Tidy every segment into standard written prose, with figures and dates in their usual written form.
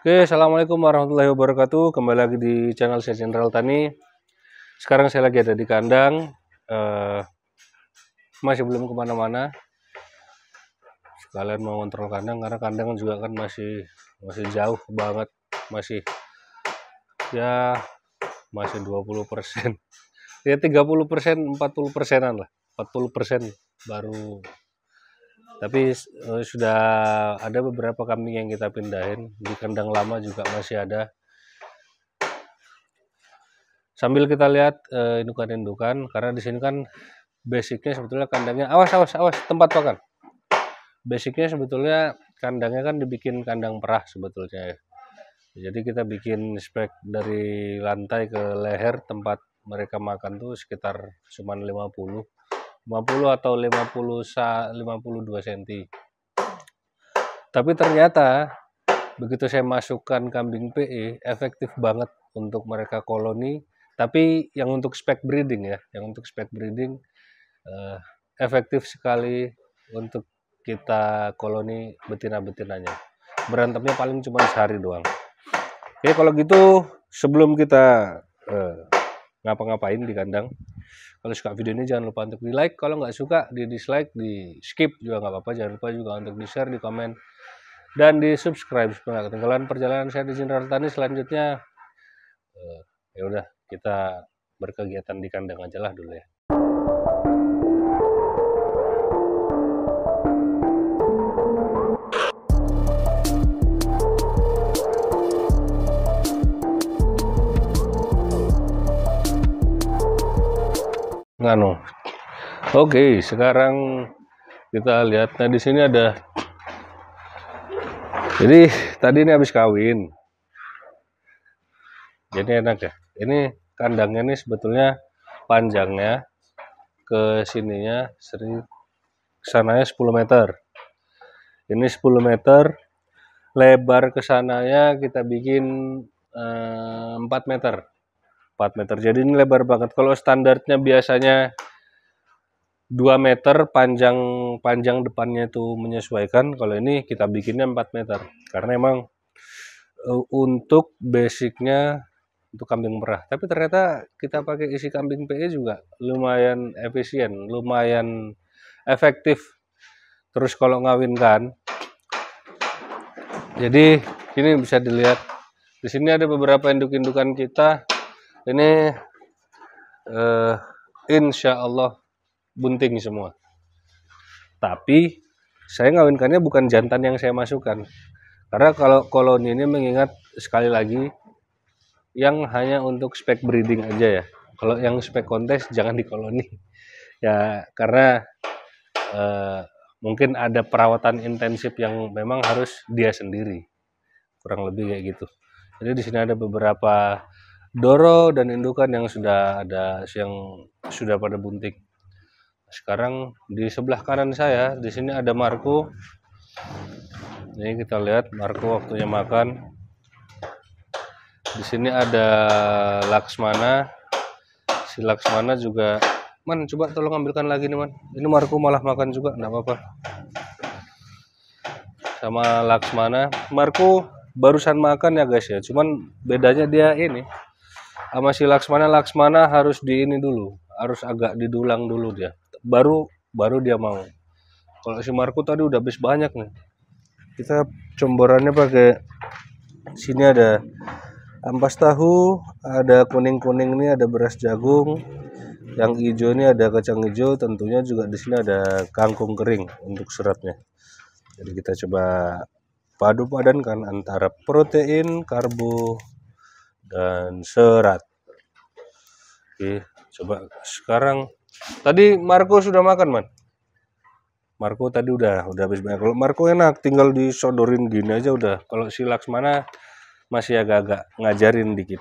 Oke, assalamualaikum warahmatullahi wabarakatuh. Kembali lagi di channel saya Jenderal Tani. Sekarang saya lagi ada di kandang, masih belum kemana-mana. Sekalian mau kontrol kandang karena kandang juga kan masih jauh banget, masih 20%, ya 30%, 40%an lah, 40% baru. Tapi sudah ada beberapa kambing yang kita pindahin, di kandang lama juga masih ada. Sambil kita lihat indukan-indukan, karena di sini kan basicnya sebetulnya kandangnya, awas tempat makan. Basicnya sebetulnya kandangnya kan dibikin kandang perah sebetulnya ya. Jadi kita bikin spek dari lantai ke leher tempat mereka makan tuh sekitar cuman 50 atau 52 cm. Tapi ternyata begitu saya masukkan kambing PE, efektif banget untuk mereka koloni. Tapi yang untuk spek breeding ya, efektif sekali untuk kita koloni betina-betinanya. Berantemnya paling cuma sehari doang. Oke, kalau gitu sebelum kita ngapa-ngapain di kandang, kalau suka video ini jangan lupa untuk di like, kalau nggak suka di dislike, di skip juga nggak apa-apa. Jangan lupa juga untuk di share, di komen, dan di subscribe supaya nggak ketinggalan perjalanan saya di Jenderal Tani selanjutnya. Ya udah, kita berkegiatan di kandang aja lah dulu ya. Oke, sekarang kita lihat. Nah, di sini ada. Jadi tadi ini habis kawin. Jadi enak ya. Ini kandangnya ini sebetulnya panjangnya ke sininya kesananya 10 meter. Ini 10 meter. Lebar ke sananya kita bikin 4 meter. 4 meter. Jadi ini lebar banget. Kalau standarnya biasanya 2 meter, panjang depannya itu menyesuaikan. Kalau ini kita bikinnya 4 meter. Karena emang untuk basicnya untuk kambing merah. Tapi ternyata kita pakai isi kambing PE juga lumayan efisien, lumayan efektif. Terus kalau ngawinkan, jadi ini bisa dilihat di sini ada beberapa induk-indukan kita. Ini insya Allah bunting semua. Tapi saya ngawinkannya bukan jantan yang saya masukkan. Karena kalau koloni ini mengingat sekali lagi yang hanya untuk spek breeding aja ya. Kalau yang spek kontes jangan di koloni. Ya karena mungkin ada perawatan intensif yang memang harus dia sendiri. Kurang lebih kayak gitu. Jadi di sini ada beberapa doro dan indukan yang sudah pada bunting. Sekarang di sebelah kanan saya di sini ada Marco. Ini kita lihat Marco waktunya makan. Di sini ada Laksmana. Si Laksmana juga, Man, coba tolong ambilkan lagi nih, Man. Ini Marco malah makan juga, enggak apa-apa. Sama Laksmana. Marco barusan makan ya, guys ya. Cuman bedanya dia ini sama si Laksmana harus di ini dulu, harus agak didulang dulu dia. Baru dia mau. Kalau si Marco tadi udah habis banyak nih. Kita comborannya pakai sini ada ampas tahu, ada kuning-kuning ini ada beras jagung, yang hijau ini ada kacang hijau, tentunya juga di sini ada kangkung kering untuk seratnya. Jadi kita coba padu padankan antara protein, karbo, dan serat. Oke, coba sekarang. Tadi Marco sudah makan, Man. Marco tadi udah habis banyak. Kalau Marco enak, tinggal disodorin gini aja udah. Kalau si Laksmana masih agak-agak ngajarin dikit.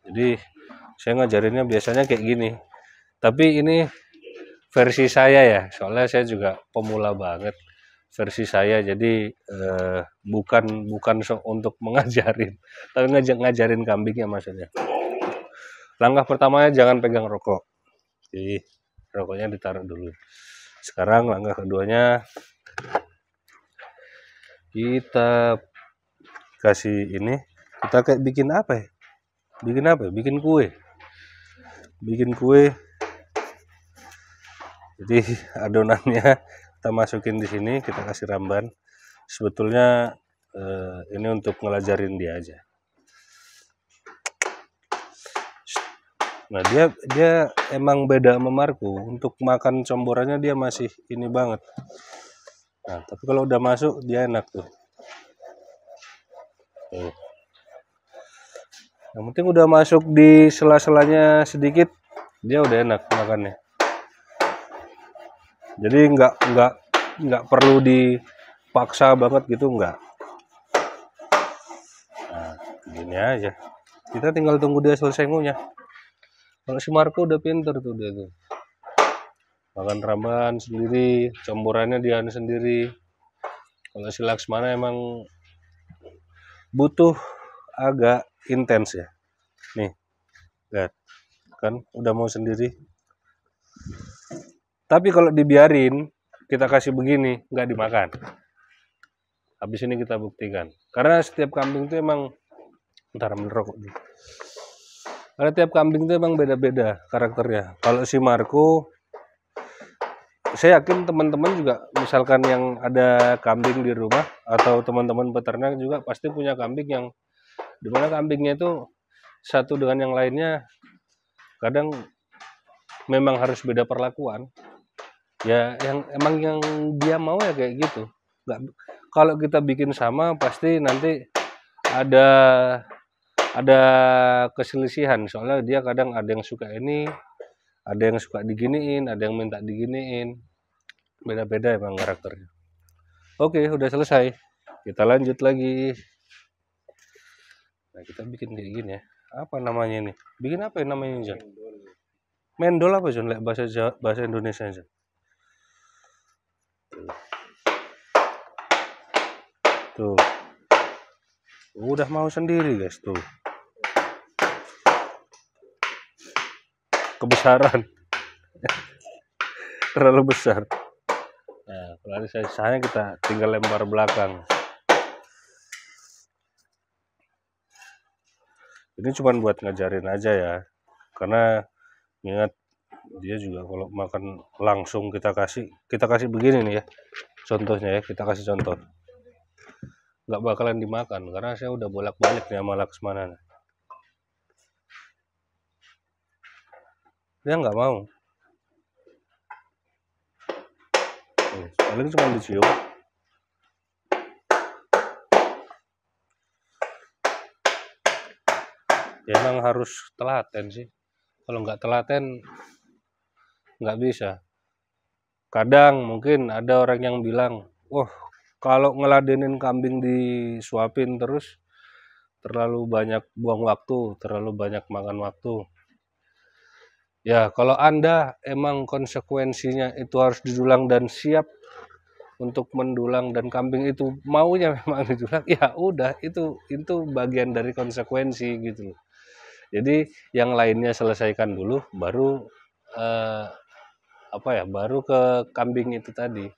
Jadi saya ngajarinnya biasanya kayak gini. Tapi ini versi saya ya, soalnya saya juga pemula banget. Versi saya, jadi bukan untuk mengajarin, tapi ngajarin kambingnya maksudnya. Langkah pertamanya jangan pegang rokok. Jadi rokoknya ditaruh dulu. Sekarang langkah keduanya kita kasih ini Kita kayak bikin apa ya? Bikin kue. Jadi adonannya kita masukin di sini, kita kasih ramban. Sebetulnya ini untuk ngelajarin dia aja. Nah, dia emang beda sama Marco. Untuk makan comborannya dia masih ini banget. Nah, tapi kalau udah masuk dia enak tuh. Yang penting udah masuk di sela-selanya sedikit, dia udah enak makannya. Jadi nggak perlu dipaksa banget gitu, nggak. Nah, gini aja. Kita tinggal tunggu dia selesai ngunyah. Kalau si Marco udah pinter tuh dia tuh. Makan ramban sendiri, campurannya dia sendiri. Kalau si Laksmana emang butuh agak intens ya. Nih, lihat kan udah mau sendiri. Tapi kalau dibiarin, kita kasih begini, nggak dimakan. Habis ini kita buktikan. Karena setiap kambing itu emang, ntar merokok nih. Karena tiap kambing itu emang beda-beda karakternya. Kalau si Marco, saya yakin teman-teman juga, misalkan yang ada kambing di rumah atau teman-teman peternak juga pasti punya kambing yang dimana kambingnya itu satu dengan yang lainnya kadang memang harus beda perlakuan. Ya yang emang yang dia mau ya kayak gitu. Nggak, kalau kita bikin sama pasti nanti ada keselisihan, soalnya dia kadang ada yang suka ini, ada yang suka diginiin, ada yang minta diginiin, beda-beda emang karakternya. Oke, udah selesai, kita lanjut lagi. Nah, kita bikin kayak gini ya, apa namanya ini, bikin apa ya namanya, Jon? Mendol apa, Jon? Bahasa Indonesia, Jon. Tuh, udah mau sendiri guys, tuh kebesaran terlalu besar. Nah, kalau sisanya kita tinggal lempar belakang. Ini cuma buat ngajarin aja ya, karena ingat dia juga kalau makan langsung kita kasih begini nih ya, contohnya ya, kita kasih contoh, nggak bakalan dimakan karena saya udah bolak-balik nih sama Laksmana. Dia nggak mau. Paling cuma dicium. Ya emang harus telaten sih. Kalau nggak telaten nggak bisa. Kadang mungkin ada orang yang bilang, wah kalau ngeladenin kambing disuapin terus terlalu banyak buang waktu, terlalu banyak makan waktu. Ya kalau Anda emang konsekuensinya itu harus didulang dan siap untuk mendulang dan kambing itu maunya memang didulang, ya udah itu bagian dari konsekuensi gitu loh. Jadi yang lainnya selesaikan dulu, baru baru ke kambing itu tadi.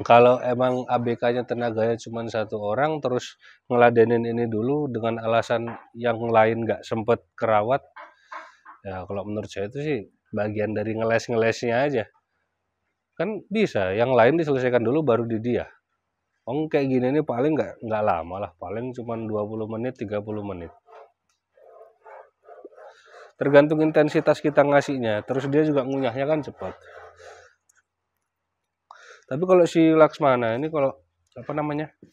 Kalau emang ABK-nya tenaganya cuma satu orang terus ngeladenin ini dulu dengan alasan yang lain nggak sempet kerawat, ya kalau menurut saya itu sih bagian dari ngeles-ngelesnya aja. Kan bisa yang lain diselesaikan dulu baru di dia. Kayak gini nih paling nggak lama lah, paling cuma 20 menit 30 menit. Tergantung intensitas kita ngasihnya, terus dia juga ngunyahnya kan cepat. Tapi kalau si Laksmana ini kalau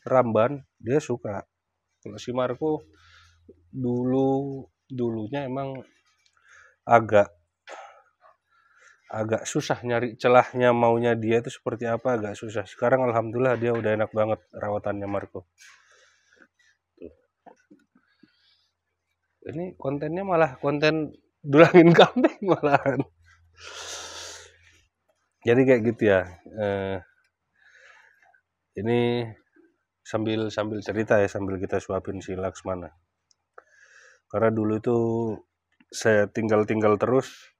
ramban dia suka. Kalau si Marco dulunya emang agak susah nyari celahnya, maunya dia itu seperti apa, agak susah. Sekarang alhamdulillah dia udah enak banget rawatannya Marco. Tuh. Ini kontennya malah konten dulangin kambing malahan. Jadi kayak gitu ya. Ini sambil cerita ya, sambil kita suapin si Laksmana. Karena dulu itu saya tinggal terus,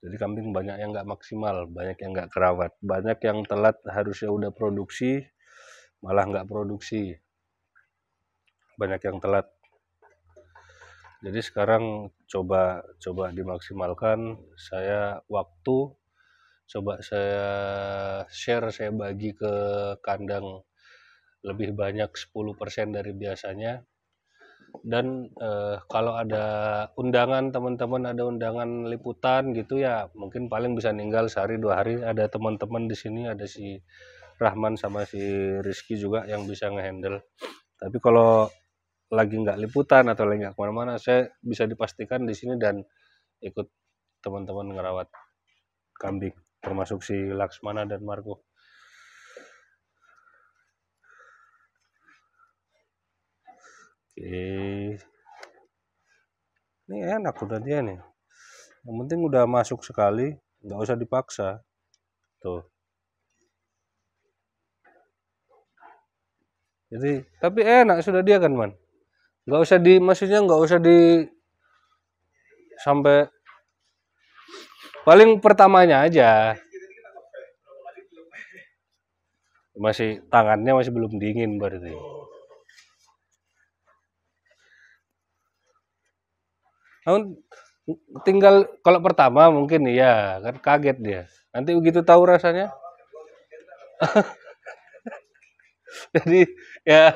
jadi kambing banyak yang nggak maksimal, banyak yang nggak kerawat, banyak yang telat harusnya udah produksi, malah nggak produksi. banyak yang telat. Jadi sekarang coba dimaksimalkan. Saya waktu coba saya share, saya bagi ke kandang lebih banyak 10% dari biasanya. Dan kalau ada undangan teman-teman, ada undangan liputan gitu ya, mungkin paling bisa ninggal sehari 2 hari. Ada teman-teman di sini, ada si Rahman sama si Rizky juga yang bisa ngehandle. Tapi kalau lagi nggak liputan atau lagi nggak kemana-mana, saya bisa dipastikan di sini dan ikut teman-teman ngerawat kambing, termasuk si Laksmana dan Marco. Oke, ini enak udah dia nih. Yang penting udah masuk sekali, nggak usah dipaksa. Tuh. Jadi, tapi enak sudah dia kan, Man. Nggak usah maksudnya nggak usah sampai paling pertamanya aja. Masih tangannya masih belum dingin berarti. Namun tinggal kalau pertama mungkin iya kan kaget dia. Nanti begitu tahu rasanya. Jadi ya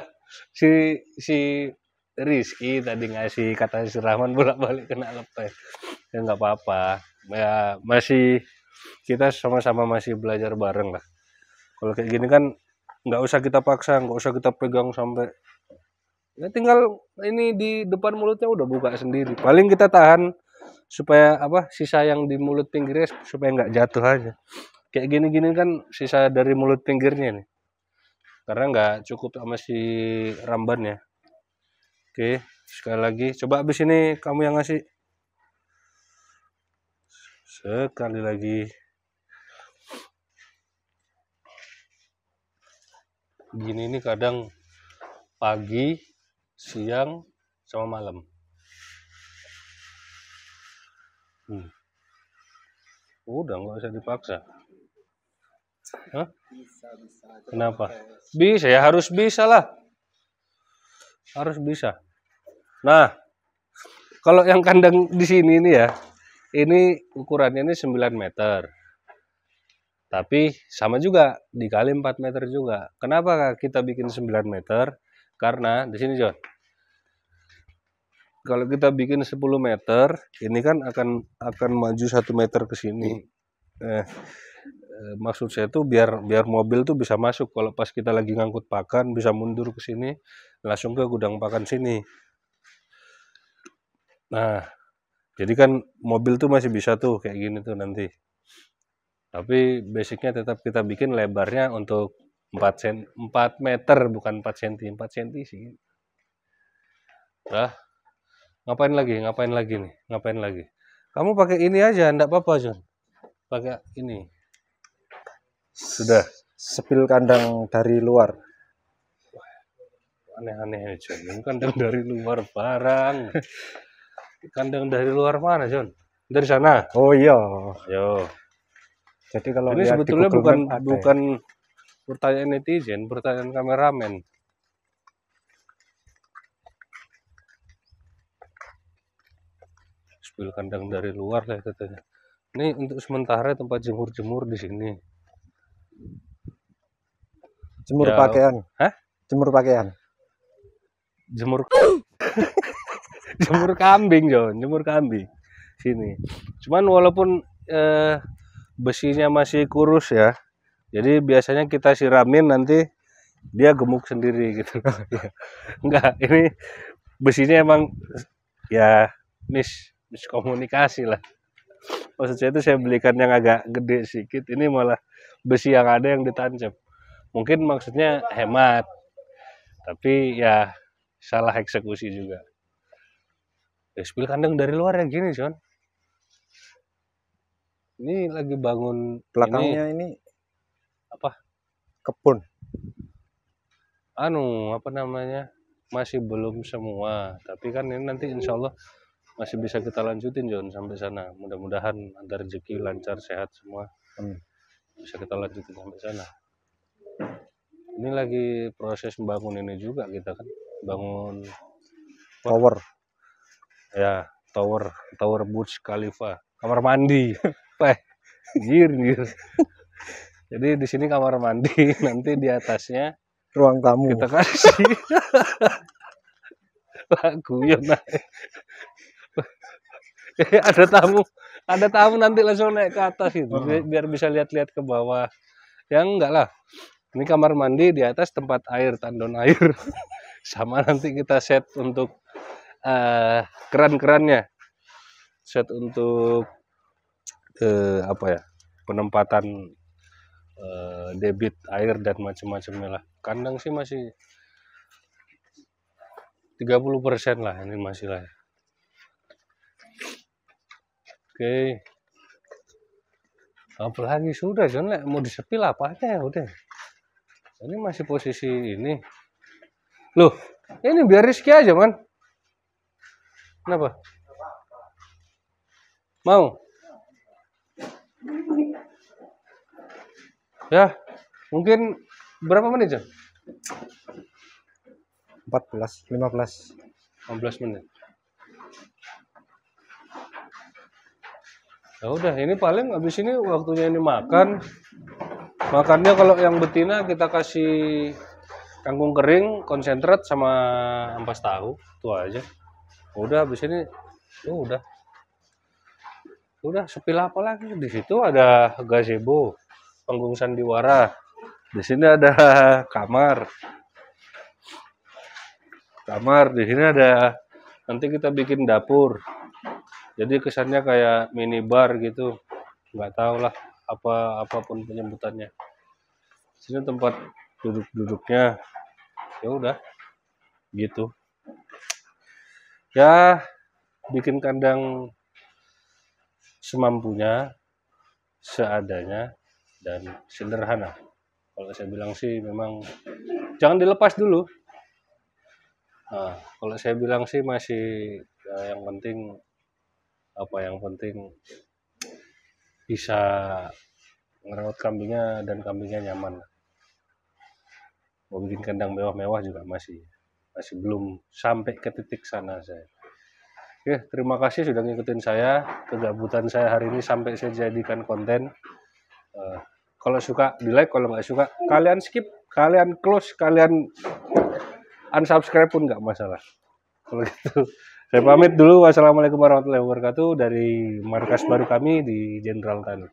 si Rizky tadi ngasih kata si Rahman bolak-balik kena lepet. Ya nggak apa-apa. Ya masih kita sama-sama masih belajar bareng lah. Kalau kayak gini kan nggak usah kita paksa, nggak usah kita pegang sampai ya tinggal ini di depan mulutnya udah buka sendiri. Paling kita tahan supaya apa sisa yang di mulut pinggirnya supaya nggak jatuh aja. Kayak gini-gini kan sisa dari mulut pinggirnya nih. Karena nggak cukup sama si ramban ya. Oke, sekali lagi. Coba abis ini kamu yang ngasih. Sekali lagi. Gini ini kadang pagi, siang, sama malam. Udah nggak usah dipaksa. Hah? Kenapa? Bisa ya, harus bisa lah. Harus bisa. Nah, kalau yang kandang di sini nih ya, ini ukurannya ini 9 meter. Tapi sama juga, dikali 4 meter juga. Kenapa kita bikin 9 meter? Karena di sini John, kalau kita bikin 10 meter, ini kan akan maju 1 meter ke sini. Maksud saya tuh biar mobil tuh bisa masuk. Kalau pas kita lagi ngangkut pakan, bisa mundur ke sini, langsung ke gudang pakan sini. Nah, jadi kan mobil tuh masih bisa tuh kayak gini tuh nanti. Tapi basicnya tetap kita bikin lebarnya untuk 4 meter, bukan 4 cm. 4 cm sih. Nah, ngapain lagi nih? Ngapain lagi? Kamu pakai ini aja, enggak apa-apa, John. Pakai ini. Sudah. Sepil kandang dari luar. Aneh-aneh, John. Ini kandang dari luar barang. Kandang dari luar mana, John? Dari sana. Oh iya. Yo. Jadi kalau ini lihat sebetulnya di Google Map bukan pertanyaan netizen, pertanyaan kameramen. Sepil kandang dari luar lah katanya. Ini untuk sementara tempat jemur-jemur di sini. Jemur ya, pakaian. Hah? Jemur pakaian. Jemur jemur kambing, John. Jemur kambing. Sini. Cuman walaupun besinya masih kurus ya. Jadi biasanya kita siramin nanti dia gemuk sendiri gitu. Enggak, ini besinya emang ya miskomunikasi lah. Maksud saya itu saya belikan yang agak gede sedikit, ini malah besi yang ada yang ditancap. Mungkin maksudnya hemat, tapi ya salah eksekusi juga. Ya, sepil kandang dari luar yang gini, John. Ini lagi bangun. Belakangnya ini apa? Kebun. Apa namanya? Masih belum semua, tapi kan ini nanti insya Allah masih bisa kita lanjutin, John, sampai sana. Mudah-mudahan ada rezeki lancar, sehat semua. Bisa kita lanjutin sampai sana. Ini lagi proses membangun ini juga kita kan. bangun Tower. ya tower Burj Khalifa, kamar mandi. Anjir. Jadi di sini kamar mandi, nanti di atasnya Ruang tamu. kita kasih lagu ya naik. ada tamu nanti langsung naik ke atas itu, biar bisa lihat-lihat ke bawah. Ya enggak lah, ini kamar mandi, di atas tempat air, tandon air. Sama nanti kita set untuk keran-kerannya, set untuk apa ya, penempatan debit air dan macam-macamnya lah. Kandang sih masih 30% lah, ini masih lah. Oke. Apalagi sudah John, mau disepil apa aja ya udah. Ini masih posisi ini. Loh, ini biar Rizky aja man. Kenapa? Mau? Ya, mungkin berapa menit John? 15 15 menit. Ya udah, ini paling habis ini waktunya ini makan. Makannya kalau yang betina kita kasih kangkung kering, konsentrat sama ampas tahu, itu aja. Udah habis ini, udah sepil apa lagi? Di situ ada gazebo, panggung sandiwara. Di sini ada kamar. Di sini ada, nanti kita bikin dapur. Jadi kesannya kayak minibar gitu. Nggak tahu lah apapun penyebutannya. Sini tempat duduk-duduknya. Ya udah. Gitu. Ya, bikin kandang semampunya, seadanya, dan sederhana. Kalau saya bilang sih memang jangan dilepas dulu. Nah, kalau saya bilang sih masih ya, yang penting bisa ngerawat kambingnya dan kambingnya nyaman. Mau bikin kandang mewah-mewah juga masih belum sampai ke titik sana saya. Oke, terima kasih sudah ngikutin saya, kegabutan saya hari ini sampai saya jadikan konten. Kalau suka di like, kalau nggak suka kalian skip, kalian close, kalian unsubscribe pun nggak masalah. Kalau gitu, saya pamit dulu. Wassalamualaikum warahmatullahi wabarakatuh dari markas baru kami di Jenderal Tani.